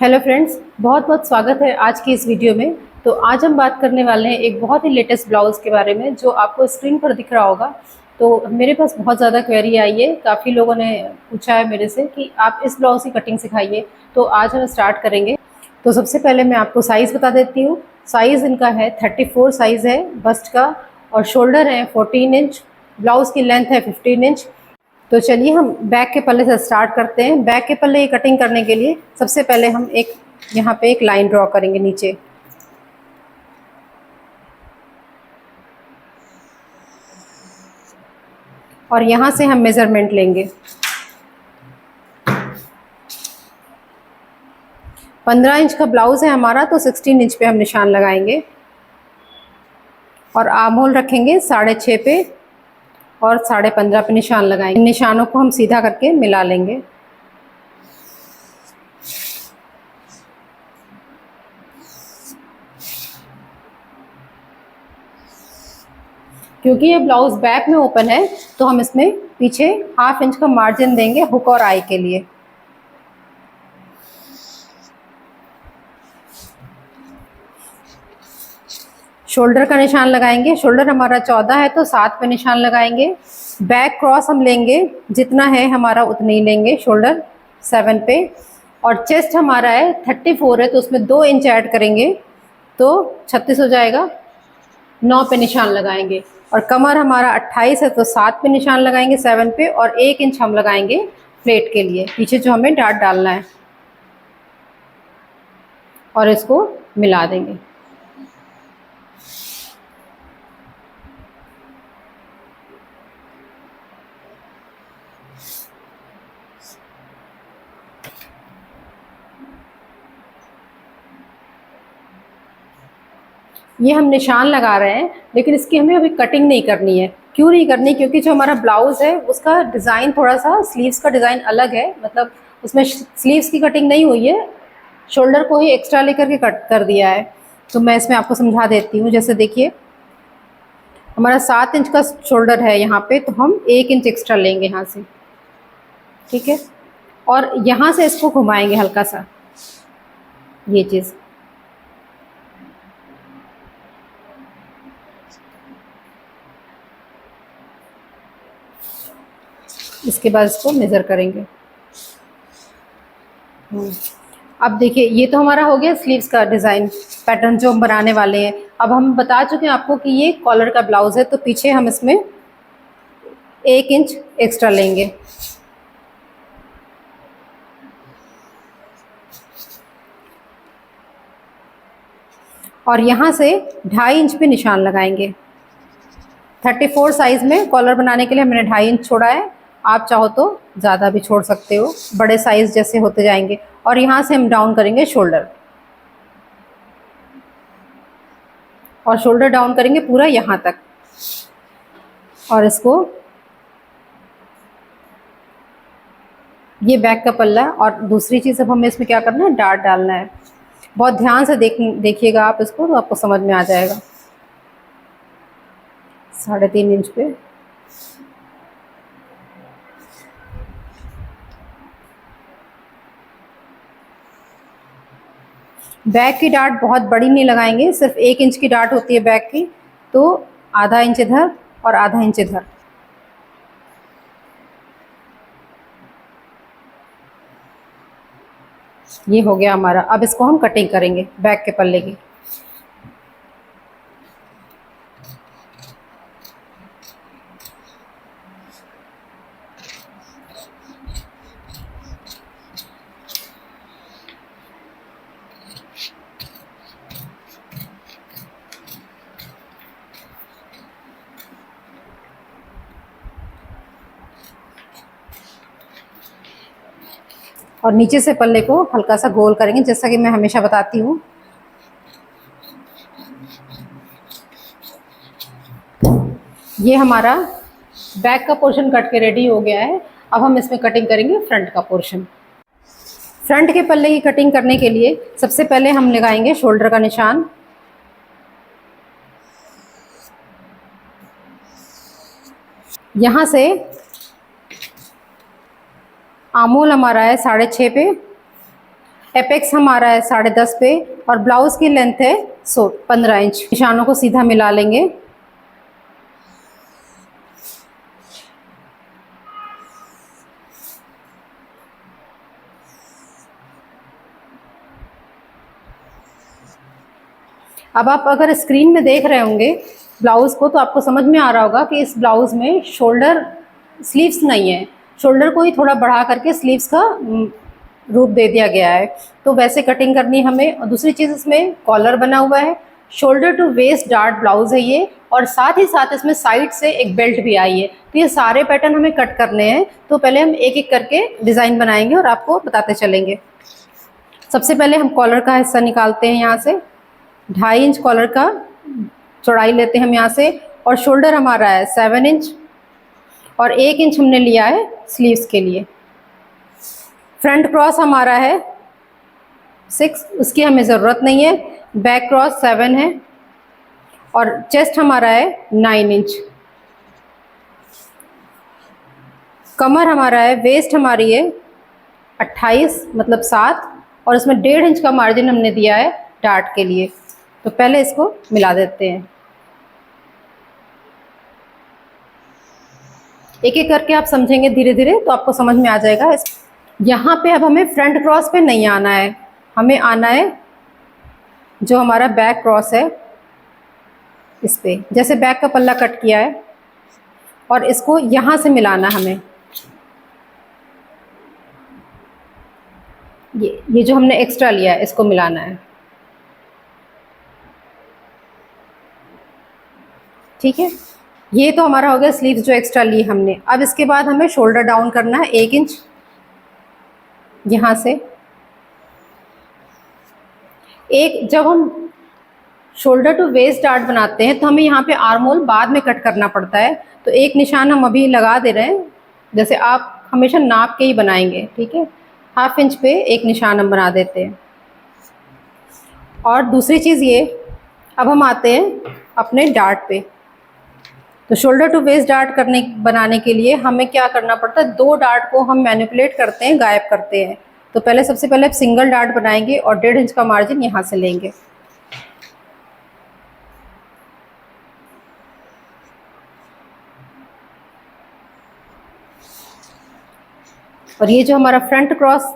Hello friends, बहुत बहुत स्वागत है आज की इस वीडियो में। तो आज हम बात करने वाले हैं एक बहुत ही लेटेस्ट ब्लाउज़ के बारे में जो आपको स्क्रीन पर दिख रहा होगा। तो मेरे पास बहुत ज़्यादा क्वेरी आई है, काफ़ी लोगों ने पूछा है मेरे से कि आप इस ब्लाउज़ की कटिंग सिखाइए। तो आज हम स्टार्ट करेंगे। तो सबसे पहले मैं आपको साइज़ बता देती हूँ। साइज़ इनका है 34 साइज़ है बस्ट का, और शोल्डर है 14 इंच, ब्लाउज़ की लेंथ है 15 इंच। तो चलिए हम बैक के पल्ले से स्टार्ट करते हैं। बैक के पल्ले की कटिंग करने के लिए सबसे पहले हम यहाँ पे एक लाइन ड्रॉ करेंगे नीचे, और यहाँ से हम मेज़रमेंट लेंगे। 15 इंच का ब्लाउज़ है हमारा, तो 16 इंच पे हम निशान लगाएंगे, और आर्म होल रखेंगे 6.5 पे और 15.5 पे निशान लगाएंगे। इन निशानों को हम सीधा करके मिला लेंगे। क्योंकि ये ब्लाउज़ बैक में ओपन है तो हम इसमें पीछे 1/2 इंच का मार्जिन देंगे हुक और आई के लिए। शोल्डर का निशान लगाएंगे। शोल्डर हमारा 14 है तो 7 पे निशान लगाएंगे। बैक क्रॉस हम लेंगे, जितना है हमारा उतने ही लेंगे शोल्डर 7 पे। और चेस्ट हमारा है 34 है तो उसमें 2 इंच ऐड करेंगे तो 36 हो जाएगा। 9 पे निशान लगाएंगे। और कमर हमारा 28 है तो 7 पे निशान लगाएंगे 7 पे, और 1 इंच हम लगाएंगे प्लेट के लिए, पीछे जो हमें डाट डालना है, और इसको मिला देंगे। ये हम निशान लगा रहे हैं, लेकिन इसकी हमें अभी कटिंग नहीं करनी है। क्यों नहीं करनी? क्योंकि जो हमारा ब्लाउज़ है उसका डिज़ाइन थोड़ा सा, स्लीव्स का डिज़ाइन अलग है, मतलब उसमें स्लीव्स की कटिंग नहीं हुई है, शोल्डर को ही एक्स्ट्रा लेकर के कट कर दिया है। तो मैं इसमें आपको समझा देती हूँ। जैसे देखिए, हमारा 7 इंच का शोल्डर है यहाँ पे, तो हम 1 इंच एक्स्ट्रा लेंगे यहाँ से, ठीक है। और यहाँ से इसको घुमाएंगे हल्का सा, ये चीज़। इसके बाद इसको मेज़र करेंगे। अब देखिए, ये तो हमारा हो गया स्लीव्स का डिज़ाइन पैटर्न जो हम बनाने वाले हैं। अब हम बता चुके हैं आपको कि ये कॉलर का ब्लाउज़ है, तो पीछे हम इसमें 1 इंच एक्स्ट्रा लेंगे। और यहाँ से 2.5 इंच पे निशान लगाएंगे। 34 साइज़ में कॉलर बनाने के लिए हमने 2.5 इंच छोड़ा है। आप चाहो तो ज़्यादा भी छोड़ सकते हो, बड़े साइज़ जैसे होते जाएंगे। और यहाँ से हम डाउन करेंगे शोल्डर, और शोल्डर डाउन करेंगे पूरा यहाँ तक। और इसको, ये बैक का पल्ला है। और दूसरी चीज़, अब हमें इसमें क्या करना है, डार्ट डालना है। बहुत ध्यान से देखिएगा आप इसको, तो आपको समझ में आ जाएगा। 3.5 इंच पे बैक की डार्ट बहुत बड़ी नहीं लगाएंगे, सिर्फ 1 इंच की डार्ट होती है बैक की, तो आधा इंच इधर और आधा इंच इधर। ये हो गया हमारा। अब इसको हम कटिंग करेंगे बैक के पल्ले की। और नीचे से पल्ले को हल्का सा गोल करेंगे, जैसा कि मैं हमेशा बताती हूँ। ये हमारा बैक का पोर्शन कट के रेडी हो गया है। अब हम इसमें कटिंग करेंगे फ्रंट का पोर्शन। फ्रंट के पल्ले की कटिंग करने के लिए सबसे पहले हम लगाएंगे शोल्डर का निशान। यहाँ से आर्म होल हमारा है 6.5 पे, एपेक्स हमारा है 10.5 पे और ब्लाउज की लेंथ है 15 इंच। निशानों को सीधा मिला लेंगे। अब आप अगर स्क्रीन में देख रहे होंगे ब्लाउज को, तो आपको समझ में आ रहा होगा कि इस ब्लाउज में शोल्डर स्लीव्स नहीं है, शोल्डर को ही थोड़ा बढ़ा करके स्लीव्स का रूप दे दिया गया है। तो वैसे कटिंग करनी है हमें। और दूसरी चीज़, इसमें कॉलर बना हुआ है, shoulder to waist dart blouse है ये, और साथ ही साथ इसमें साइड से एक बेल्ट भी आई है। तो ये सारे पैटर्न हमें कट करने हैं। तो पहले हम एक एक करके डिज़ाइन बनाएंगे और आपको बताते चलेंगे। सबसे पहले हम कॉलर का हिस्सा निकालते हैं। यहाँ से 2.5 इंच कॉलर का चौड़ाई लेते हैं हम यहाँ से, और शोल्डर हमारा है 7 इंच और 1 इंच हमने लिया है स्लीव्स के लिए। फ्रंट क्रॉस हमारा है 6, उसकी हमें ज़रूरत नहीं है। बैक क्रॉस 7 है और चेस्ट हमारा है 9 इंच। कमर हमारा है, वेस्ट हमारी है 28 मतलब 7, और इसमें 1.5 इंच का मार्जिन हमने दिया है डार्ट के लिए। तो पहले इसको मिला देते हैं। एक एक करके आप समझेंगे धीरे धीरे तो आपको समझ में आ जाएगा। यहाँ पे अब हमें फ्रंट क्रॉस पे नहीं आना है, हमें आना है जो हमारा बैक क्रॉस है इस पे। जैसे बैक का पल्ला कट किया है और इसको यहाँ से मिलाना हमें। ये जो हमने एक्स्ट्रा लिया है इसको मिलाना है। ठीक है, ये तो हमारा हो गया स्लीव्स जो एक्स्ट्रा ली हमने। अब इसके बाद हमें शोल्डर डाउन करना है 1 इंच यहाँ से। जब हम शोल्डर टू वेस्ट डार्ट बनाते हैं तो हमें यहाँ पे आर्म होल बाद में कट करना पड़ता है। तो एक निशान हम अभी लगा दे रहे हैं। जैसे आप हमेशा नाप के ही बनाएंगे, ठीक है। 1/2 इंच पे एक निशान हम बना देते हैं। और दूसरी चीज़ ये, अब हम आते हैं अपने डार्ट पे। तो शोल्डर टू वेस्ट डार्ट बनाने के लिए हमें क्या करना पड़ता है, 2 डार्ट को हम मैनिपुलेट करते हैं, गायब करते हैं। तो पहले सबसे पहले आप सिंगल डार्ट बनाएंगे और 1.5 इंच का मार्जिन यहाँ से लेंगे। और ये जो हमारा फ्रंट क्रॉस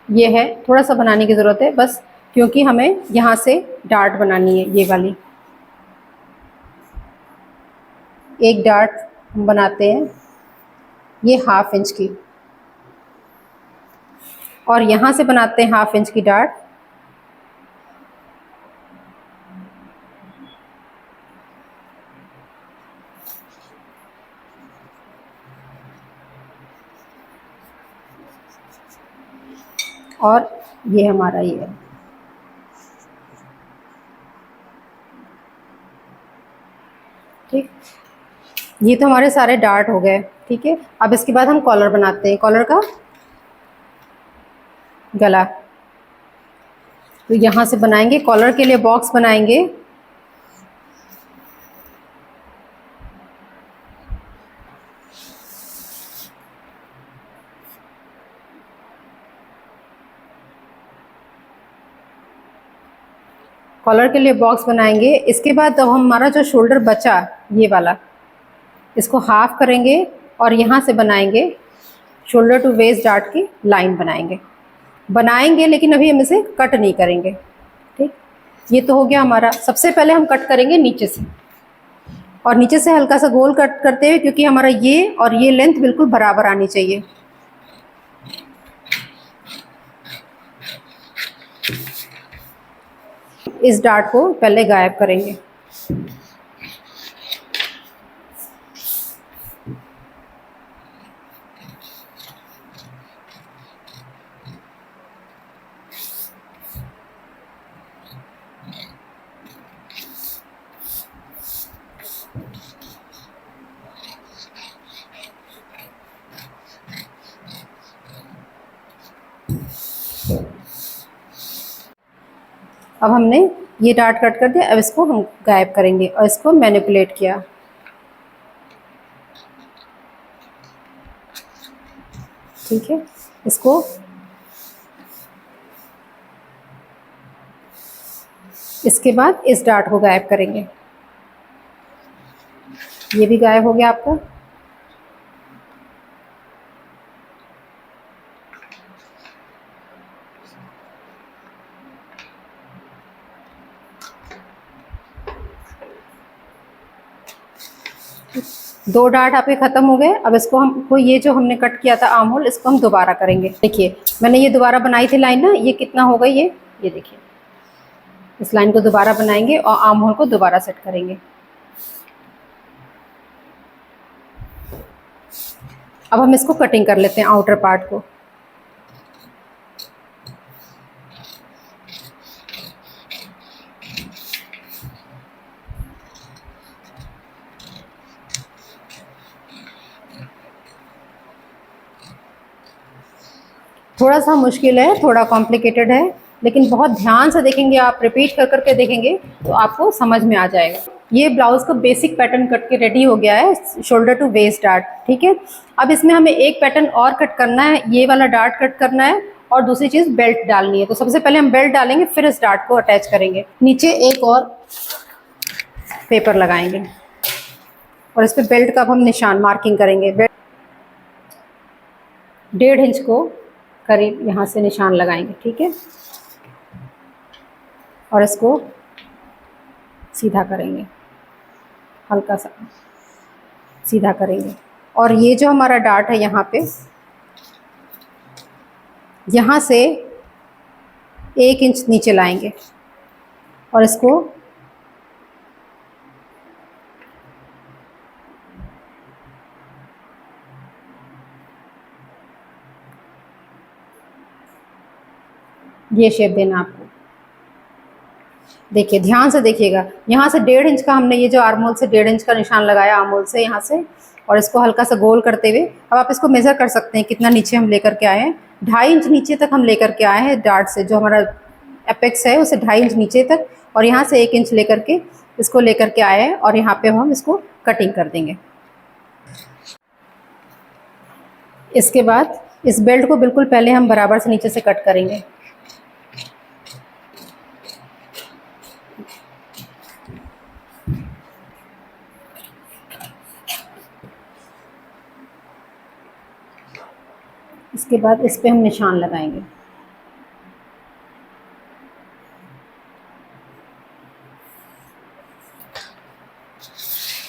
ये है, थोड़ा सा बनाने की ज़रूरत है बस, क्योंकि हमें यहाँ से डार्ट बनानी है। ये वाली एक डार्ट हम बनाते हैं, ये 1/2 इंच की, और यहाँ से बनाते हैं 1/2 इंच की डार्ट। और ये हमारा ये है। ठीक, ये तो हमारे सारे डार्ट हो गए। ठीक है, अब इसके बाद हम कॉलर बनाते हैं, कॉलर का गला। तो यहाँ से बनाएंगे, कॉलर के लिए बॉक्स बनाएंगे। कॉलर के लिए बॉक्स बनाएंगे। इसके बाद तो हमारा जो शोल्डर बचा ये वाला, इसको हाफ करेंगे और यहाँ से बनाएंगे शोल्डर टू वेस्ट डार्ट की लाइन बनाएंगे, लेकिन अभी हम इसे कट नहीं करेंगे। ठीक, ये तो हो गया हमारा। सबसे पहले हम कट करेंगे नीचे से, और नीचे से हल्का सा गोल कट करते हुए, क्योंकि हमारा ये और ये लेंथ बिल्कुल बराबर आनी चाहिए। इस डार्ट को पहले गायब करेंगे। अब हमने ये डार्ट कट कर दिया, अब इसको हम गायब करेंगे और इसको मैनिपुलेट किया। ठीक है, इसको इसके बाद इस डार्ट को गायब करेंगे। ये भी गायब हो गया आपका। दो डार्ट आपके खत्म हो गए। अब इसको हमको ये जो हमने कट किया था आर्म होल, इसको हम दोबारा करेंगे। देखिए मैंने ये दोबारा बनाई थी लाइन ना, ये कितना हो गई ये देखिए। इस लाइन को दोबारा बनाएंगे और आर्म होल को दोबारा सेट करेंगे। अब हम इसको कटिंग कर लेते हैं आउटर पार्ट को। थोड़ा सा मुश्किल है, थोड़ा कॉम्प्लिकेटेड है, लेकिन बहुत ध्यान से देखेंगे आप, रिपीट कर करके देखेंगे तो आपको समझ में आ जाएगा। ये ब्लाउज का बेसिक पैटर्न कट के रेडी हो गया है, शोल्डर टू वेस्ट डार्ट। ठीक है, अब इसमें हमें एक पैटर्न और कट करना है, ये वाला डार्ट कट करना है और दूसरी चीज़ बेल्ट डालनी है। तो सबसे पहले हम बेल्ट डालेंगे, फिर इस डार्ट को अटैच करेंगे। नीचे एक और पेपर लगाएंगे और इस पर बेल्ट का अब हम निशान मार्किंग करेंगे। 1.5 इंच को करीब यहाँ से निशान लगाएंगे। ठीक है, और इसको सीधा करेंगे, हल्का सा सीधा करेंगे। और ये जो हमारा डार्ट है यहाँ पे, यहाँ से 1 इंच नीचे लाएंगे और इसको ये शेप देना आपको। देखिए ध्यान से देखिएगा, यहाँ से 1.5 इंच का हमने ये जो आर्म होल से 1.5 इंच का निशान लगाया आर्म होल से यहाँ से, और इसको हल्का सा गोल करते हुए अब आप इसको मेज़र कर सकते हैं कितना नीचे हम लेकर के आए हैं। 2.5 इंच नीचे तक हम लेकर के आए हैं डार्ट से, जो हमारा एपेक्स है उसे 2.5 इंच नीचे तक, और यहाँ से 1 इंच लेकर के इसको लेकर के आए हैं और यहाँ पे हम इसको कटिंग कर देंगे। इसके बाद इस बेल्ट को बिल्कुल पहले हम बराबर से नीचे से कट करेंगे। इसके बाद इस पे हम निशान लगाएंगे।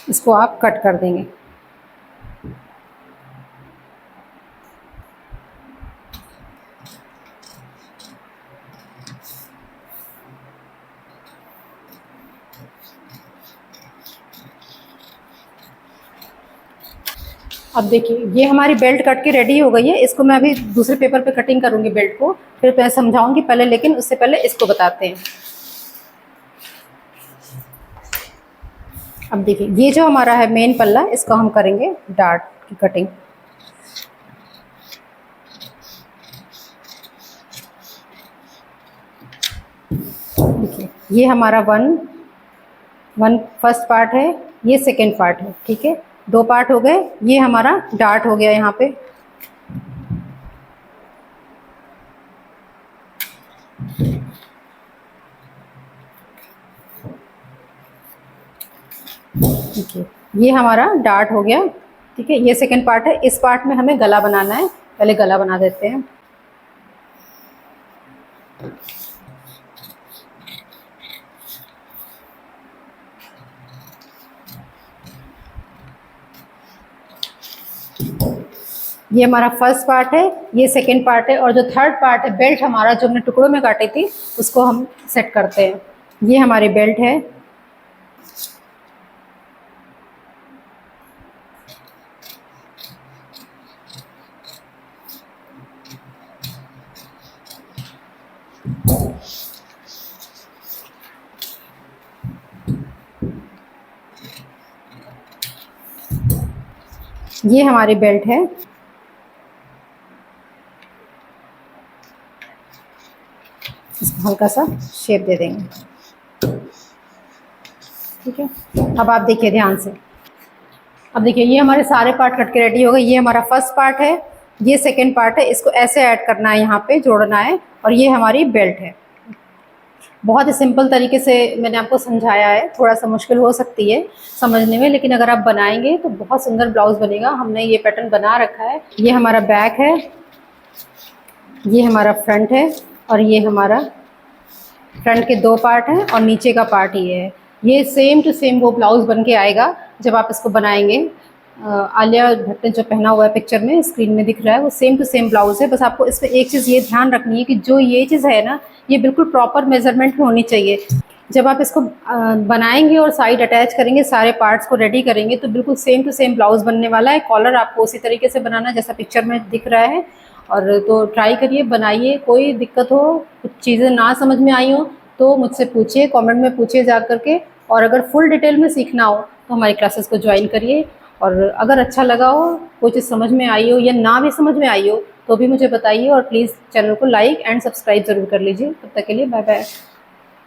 इसको आप कट कर देंगे। अब देखिए ये हमारी बेल्ट कट के रेडी हो गई है। इसको मैं अभी दूसरे पेपर पे कटिंग करूँगी बेल्ट को, फिर मैं समझाऊंगी पहले, लेकिन उससे पहले इसको बताते हैं। अब देखिए ये जो हमारा है मेन पल्ला, इसका हम करेंगे डार्ट की कटिंग। देखिए ये हमारा वन फर्स्ट पार्ट है, ये सेकेंड पार्ट है। ठीक है, 2 पार्ट हो गए। ये हमारा डार्ट हो गया यहाँ पे। ठीक है, ये हमारा डार्ट हो गया। ठीक है, ये सेकेंड पार्ट है। इस पार्ट में हमें गला बनाना है, पहले गला बना देते हैं। ये हमारा फर्स्ट पार्ट है, ये सेकेंड पार्ट है, और जो थर्ड पार्ट है बेल्ट हमारा, जो हमने टुकड़ों में काटी थी, उसको हम सेट करते हैं। ये हमारी बेल्ट है। ये हमारी बेल्ट है। इसको हल्का सा शेप दे देंगे। ठीक है, अब आप देखिए ध्यान से। अब देखिए ये हमारे सारे पार्ट कट के रेडी हो गए। ये हमारा फर्स्ट पार्ट है, ये सेकंड पार्ट है, इसको ऐसे ऐड करना है, यहाँ पे जोड़ना है, और ये हमारी बेल्ट है। बहुत ही सिंपल तरीके से मैंने आपको समझाया है, थोड़ा सा मुश्किल हो सकती है समझने में, लेकिन अगर आप बनाएंगे तो बहुत सुंदर ब्लाउज बनेगा। हमने ये पैटर्न बना रखा है। ये हमारा बैक है, ये हमारा फ्रंट है, और ये हमारा फ्रंट के 2 पार्ट हैं और नीचे का पार्ट ये है। ये सेम टू सेम वो ब्लाउज बन के आएगा जब आप इसको बनाएंगे। आलिया भट्ट ने जो पहना हुआ है पिक्चर में, स्क्रीन में दिख रहा है, वो सेम टू सेम ब्लाउज है। बस आपको इसमें एक चीज़ ये ध्यान रखनी है कि जो ये चीज़ है ना, ये बिल्कुल प्रॉपर मेजरमेंट में होनी चाहिए। जब आप इसको बनाएंगे और साइड अटैच करेंगे, सारे पार्ट्स को रेडी करेंगे, तो बिल्कुल सेम टू सेम ब्लाउज बनने वाला है। कॉलर आपको उसी तरीके से बनाना जैसा पिक्चर में दिख रहा है। और तो ट्राई करिए, बनाइए। कोई दिक्कत हो, कुछ चीज़ें ना समझ में आई हो तो मुझसे पूछिए, कमेंट में पूछिए जा करके। और अगर फुल डिटेल में सीखना हो तो हमारी क्लासेस को ज्वाइन करिए। और अगर अच्छा लगा हो, कोई चीज़ समझ में आई हो या ना भी समझ में आई हो तो भी मुझे बताइए। और प्लीज़ चैनल को लाइक एंड सब्सक्राइब ज़रूर कर लीजिए। तब तक के लिए बाय बाय।